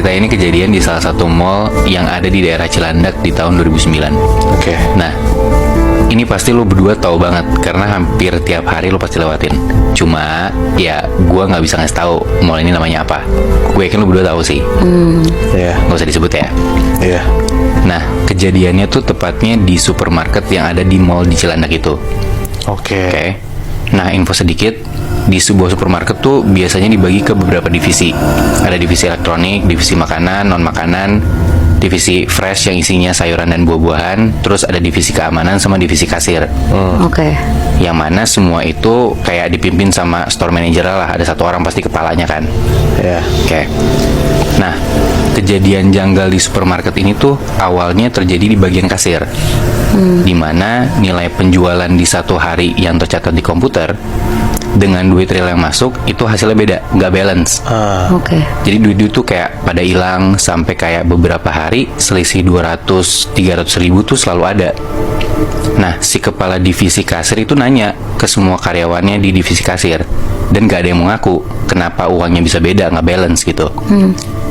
cerita ini kejadian di salah satu mall yang ada di daerah Cilandak di tahun 2009. Oke. Nah, ini pasti lo berdua tahu banget karena hampir tiap hari lo pasti lewatin. Cuma ya gua nggak bisa ngasih tahu mall ini namanya apa. Gue yakin lo berdua tahu sih. Iya. Nggak usah disebut ya. Iya. Nah, kejadiannya tuh tepatnya di supermarket yang ada di mall di Cilandak itu. Oke. Oke. Nah, info sedikit, di sebuah supermarket tuh biasanya dibagi ke beberapa divisi. Ada divisi elektronik, divisi makanan, non makanan, divisi fresh yang isinya sayuran dan buah-buahan, terus ada divisi keamanan sama divisi kasir. Oke. Yang mana semua itu kayak dipimpin sama store manager lah, ada satu orang pasti kepalanya kan. Iya. Oke. Nah, kejadian janggal di supermarket ini tuh awalnya terjadi di bagian kasir. Di mana nilai penjualan di satu hari yang tercatat di komputer dengan duit real yang masuk itu hasilnya beda, nggak balance. Oke. Jadi duit itu kayak pada hilang sampai kayak beberapa hari selisih 200-300 ribu tuh selalu ada. Nah, si kepala divisi kasir itu nanya ke semua karyawannya di divisi kasir dan gak ada yang mau ngaku kenapa uangnya bisa beda, nggak balance gitu.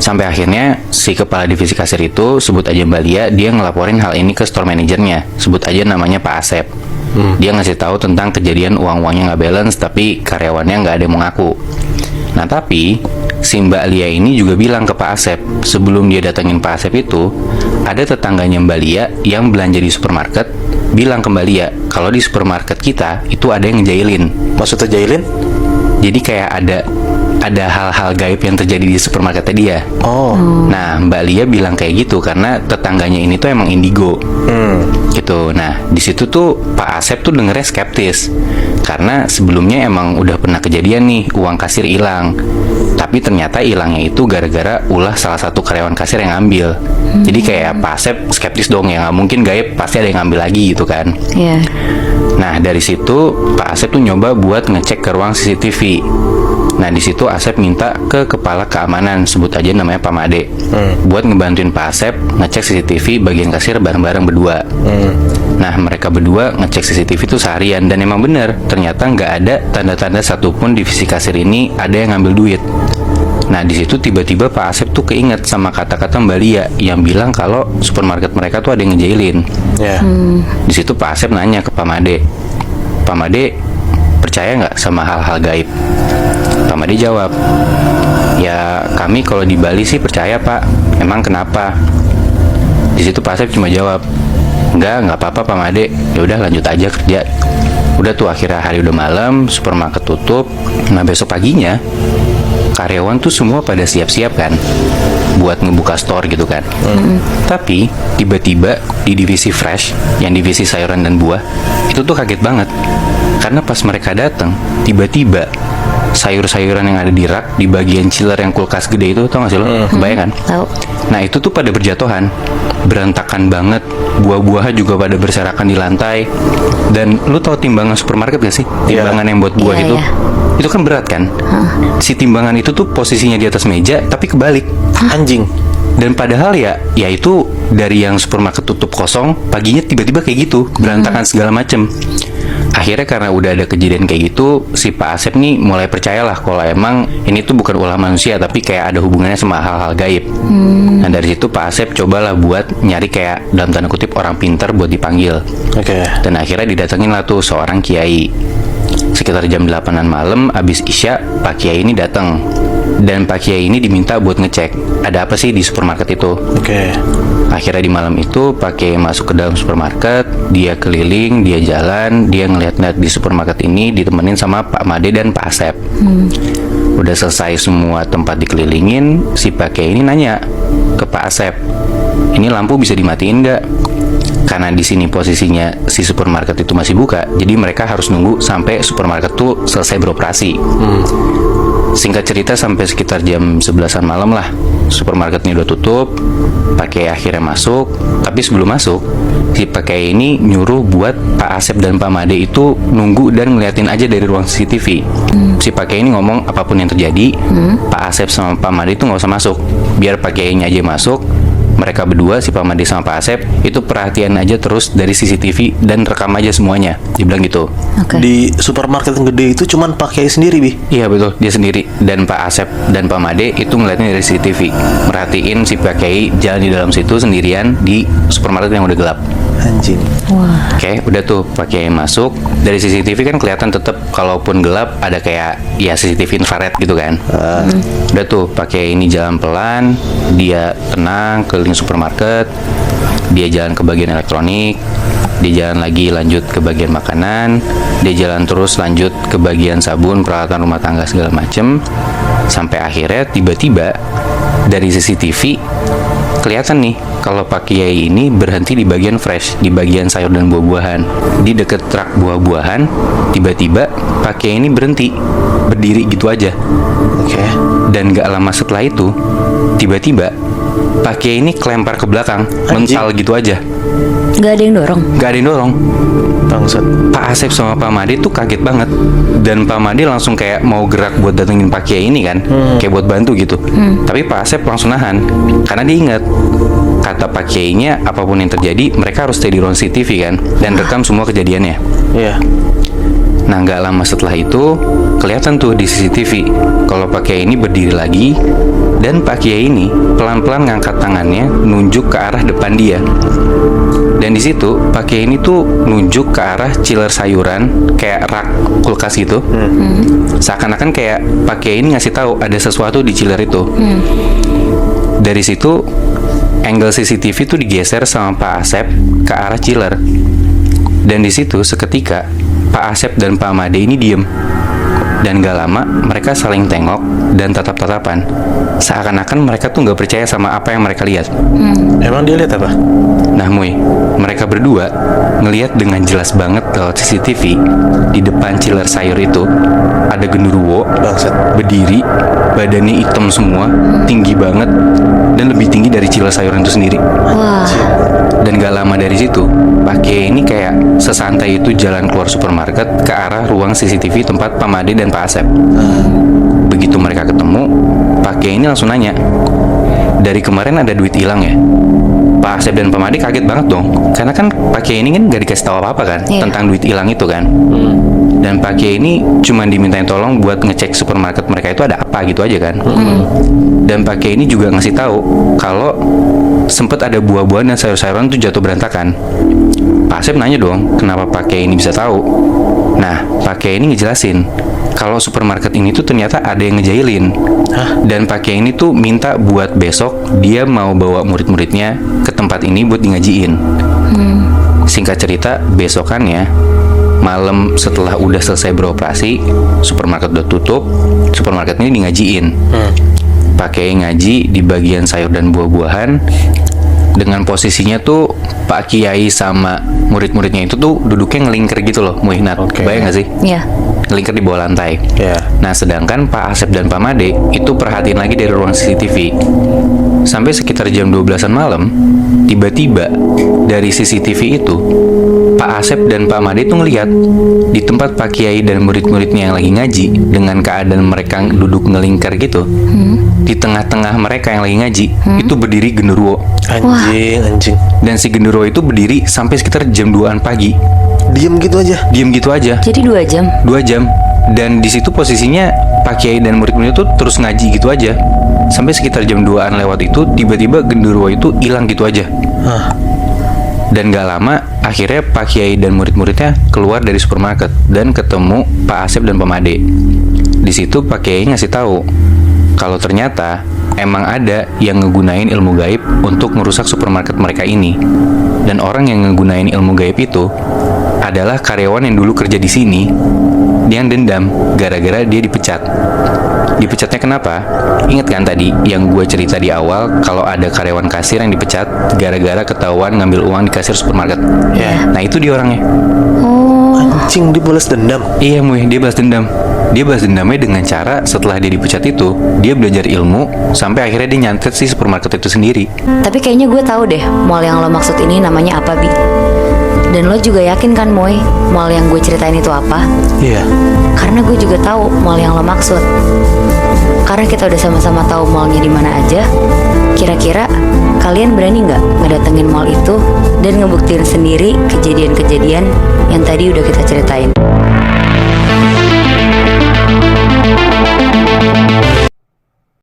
Sampai akhirnya si kepala divisi kasir itu, sebut aja Mbak Lia, dia ngelaporin hal ini ke store manajernya, sebut aja namanya Pak Asep. Dia ngasih tahu tentang kejadian uang-uangnya nggak balance tapi karyawannya nggak ada yang mau ngaku. Nah, tapi si Mbak Lia ini juga bilang ke Pak Asep, sebelum dia datengin Pak Asep itu, ada tetangganya Mbak Lia yang belanja di supermarket bilang ke Mbak Lia kalau di supermarket kita itu ada yang ngejailin. Maksudnya jailin? Jadi kayak ada hal-hal gaib yang terjadi di supermarketnya dia. Oh. Nah, Mbak Lia bilang kayak gitu karena tetangganya ini tuh emang indigo. Gitu. Nah, di situ tuh Pak Asep tuh dengernya skeptis. Karena sebelumnya emang udah pernah kejadian nih, uang kasir hilang. Tapi ternyata hilangnya itu gara-gara ulah salah satu karyawan kasir yang ngambil. Jadi kayak Pak Asep skeptis dong, ya nggak mungkin gaib, pasti ada yang ngambil lagi gitu kan. Iya. Nah, dari situ Pak Asep tuh nyoba buat ngecek ke ruang CCTV. Nah, di situ Asep minta ke kepala keamanan, sebut aja namanya Pak Made, buat ngebantuin Pak Asep ngecek CCTV bagian kasir bareng-bareng berdua. Nah, mereka berdua ngecek CCTV itu seharian dan emang bener, ternyata nggak ada tanda-tanda satupun divisi kasir ini ada yang ngambil duit. Nah, di situ tiba-tiba Pak Asep tuh keinget sama kata-kata Mbak Lia yang bilang kalau supermarket mereka tuh ada yang ngejailin. Iya. Di situ Pak Asep nanya ke Pak Made, Pak Made percaya nggak sama hal-hal gaib? Pak Made jawab, ya kami kalau di Bali sih percaya Pak. Emang kenapa? Di situ Pak Asep cuma jawab, nggak apa-apa Pak Made. Ya udah lanjut aja kerja. Udah tuh akhirnya hari udah malam, supermarket tutup. Nah, besok paginya karyawan tuh semua pada siap-siap kan buat ngebuka store gitu kan. Tapi tiba-tiba di divisi fresh, yang divisi sayuran dan buah, itu tuh kaget banget. Karena pas mereka datang, tiba-tiba sayur-sayuran yang ada di rak di bagian chiller yang kulkas gede itu, tau gak sih lo? Kebayang kan? Tahu. Nah, itu tuh pada berjatuhan, berantakan banget, buah-buahnya juga pada berserakan di lantai. Dan lu tau timbangan supermarket gak sih? Timbangan yang buat buah Iya, itu. iya. Itu kan berat kan? Si timbangan itu tuh posisinya di atas meja tapi kebalik. Anjing. Dan padahal ya itu dari yang supermarket tutup kosong, paginya tiba-tiba kayak gitu, berantakan segala macem. Akhirnya karena udah ada kejadian kayak gitu, si Pak Asep nih mulai percayalah kalau emang ini tuh bukan ulah manusia tapi kayak ada hubungannya sama hal-hal gaib. Nah, dari situ Pak Asep cobalah buat nyari kayak dalam tanda kutip orang pintar buat dipanggil. Oke. Dan akhirnya didatengin lah tuh seorang kiai. Sekitar jam 8-an malam abis Isya, Pak Kiai ini datang. Dan Pak Kiai ini diminta buat ngecek ada apa sih di supermarket itu. Oke. Akhirnya di malam itu Pak Kiai masuk ke dalam supermarket, dia keliling, dia jalan, dia ngeliat-ngeliat di supermarket ini ditemenin sama Pak Made dan Pak Asep. Udah selesai semua tempat dikelilingin, si Pak Kiai ini nanya ke Pak Asep, ini lampu bisa dimatiin nggak? Karena di sini posisinya si supermarket itu masih buka, jadi mereka harus nunggu sampai supermarket tuh selesai beroperasi. Singkat cerita sampai sekitar jam 11-an malam lah, supermarketnya udah tutup. Pak Kiai akhirnya masuk, tapi sebelum masuk, si Pak Kiai ini nyuruh buat Pak Asep dan Pak Made itu nunggu dan ngeliatin aja dari ruang CCTV. Si Pak Kiai ini ngomong apapun yang terjadi, Pak Asep sama Pak Made itu nggak usah masuk, biar Pak Kiai aja masuk. mereka berdua, si Pak Made sama Pak Asep, itu perhatian aja terus dari CCTV dan rekam aja semuanya. Dibilang gitu. Oke. Di supermarket yang gede itu cuman Pak Kiai sendiri, Bi. Iya betul, dia sendiri. Dan Pak Asep dan Pak Made itu ngeliatnya dari CCTV, merhatiin si Pak Kiai jalan di dalam situ sendirian di supermarket yang udah gelap. Anjing. Wah. Oke, udah tuh Pak Kiai masuk. Dari CCTV kan kelihatan tetap kalaupun gelap ada kayak ya CCTV infrared gitu kan. Udah tuh Pak Kiai ini jalan pelan, dia tenang keliling supermarket, dia jalan ke bagian elektronik, dia jalan lagi lanjut ke bagian makanan, dia jalan terus lanjut ke bagian sabun, peralatan rumah tangga segala macem, sampai akhirnya tiba-tiba dari CCTV kelihatan nih kalau Pak Kiai ini berhenti di bagian fresh, di bagian sayur dan buah-buahan. Di deket truk buah-buahan, tiba-tiba Pak Kiai ini berhenti, berdiri gitu aja. Oke. Dan gak lama setelah itu, tiba-tiba Pak Kiai ini kelempar ke belakang, mental gitu aja. Gak ada yang dorong. Gak ada yang dorong. Bangsat. Pak Asep sama Pak Made tuh kaget banget. Dan Pak Made langsung kayak mau gerak buat datengin Pak Kiai ini kan, kayak buat bantu gitu. Tapi Pak Asep langsung nahan, karena dia ingat kata Pak Kiainya, apapun yang terjadi mereka harus stay di ruang CCTV kan, dan rekam semua kejadiannya. Iya. Nah nggak lama setelah itu kelihatan tuh di CCTV kalau Pak Kiai ini berdiri lagi, dan Pak Kiai ini pelan-pelan ngangkat tangannya nunjuk ke arah depan dia. Dan di situ Pak Kiai ini tuh nunjuk ke arah chiller sayuran kayak rak kulkas gitu. Seakan-akan kayak Pak Kiai ini ngasih tahu ada sesuatu di chiller itu. Dari situ angle CCTV tuh digeser sama Pak Asep ke arah chiller. Dan di situ seketika Pak Asep dan Pak Made ini diem. Dan gak lama mereka saling tengok dan tatap-tatapan. Seakan-akan mereka tuh gak percaya sama apa yang mereka lihat. Emang dia lihat apa? Nah Muy, mereka berdua ngelihat dengan jelas banget lewat CCTV di depan chiller sayur itu ada genderuwo Bangsat. berdiri, badannya hitam semua, tinggi banget, dan lebih tinggi dari chiller sayuran itu sendiri. Wah. Dan gak lama dari situ, Pak Kiai ini kayak sesantai itu jalan keluar supermarket ke arah ruang CCTV tempat Pak Made dan Pak Asep. Begitu mereka ketemu, Pak Kiai ini langsung nanya, dari kemarin ada duit hilang ya? Pak Asep dan Pak Made kaget banget dong, karena kan Pak Kiai ini kan gak dikasih tahu apa-apa kan tentang duit hilang itu kan. Dan Pak Kiai ini cuma dimintain tolong buat ngecek supermarket mereka itu ada apa gitu aja kan. Dan Pak Kiai ini juga ngasih tahu kalau sempet ada buah-buahan dan sayur-sayuran tuh jatuh berantakan. Pak Asep nanya dong, kenapa Pak Kiai ini bisa tahu? Nah, Pak Kiai ini ngejelasin kalau supermarket ini tuh ternyata ada yang ngejailin. Dan Pak Kiai ini tuh minta buat besok dia mau bawa murid-muridnya ke tempat ini buat di ngajiin. Singkat cerita, besokannya malam setelah udah selesai beroperasi, supermarket udah tutup, supermarket ini di ngajiin. Pak Kiai ngaji di bagian sayur dan buah-buahan. Dengan posisinya tuh Pak Kiai sama murid-muridnya itu tuh duduknya ngelingker gitu loh, Muinat. Oke. Bayang gak sih? Iya. Ngelingker di bawah lantai. Iya. Nah, sedangkan Pak Asep dan Pak Made itu perhatiin lagi dari ruang CCTV. Sampai sekitar jam 12-an malam, tiba-tiba dari CCTV itu Pak Asep dan Pak Made itu ngelihat di tempat Pak Kiai dan murid-muridnya yang lagi ngaji, dengan keadaan mereka duduk ngelingkar gitu, di tengah-tengah mereka yang lagi ngaji itu berdiri genderuwo. Anjing. Dan si genderuwo itu berdiri sampai sekitar jam 2-an pagi. Diem gitu aja. Diem gitu aja. Jadi 2 jam. 2 jam. Dan di situ posisinya Pak Kiai dan murid-murid itu terus ngaji gitu aja. Sampai sekitar jam 2-an lewat itu tiba-tiba genderuwo itu hilang gitu aja. Dan gak lama akhirnya Pak Kiai dan murid-muridnya keluar dari supermarket dan ketemu Pak Asep dan Pak Made. Di situ Pak Kiai ngasih tahu kalau ternyata emang ada yang ngegunain ilmu gaib untuk merusak supermarket mereka ini. Dan orang yang ngegunain ilmu gaib itu adalah karyawan yang dulu kerja di sini. Dia yang dendam gara-gara dia dipecat. Dipecatnya kenapa? Ingat kan tadi yang gue cerita di awal kalau ada karyawan kasir yang dipecat gara-gara ketahuan ngambil uang di kasir supermarket. Ya. Nah itu dia orangnya. Oh. Anjing, dia balas dendam. Iya Muy, dia balas dendam. Dia balas dendamnya dengan cara setelah dia dipecat itu, dia belajar ilmu sampai akhirnya dia nyantet si supermarket itu sendiri. Tapi kayaknya gue tahu deh mall yang lo maksud ini namanya apa, Bi. Dan lo juga yakin kan, Moy, mall yang gue ceritain itu apa? Iya. Karena gue juga tahu mall yang lo maksud. Karena kita udah sama-sama tahu mallnya di mana aja. Kira-kira kalian berani nggak ngedatengin mall itu dan ngebuktiin sendiri kejadian-kejadian yang tadi udah kita ceritain?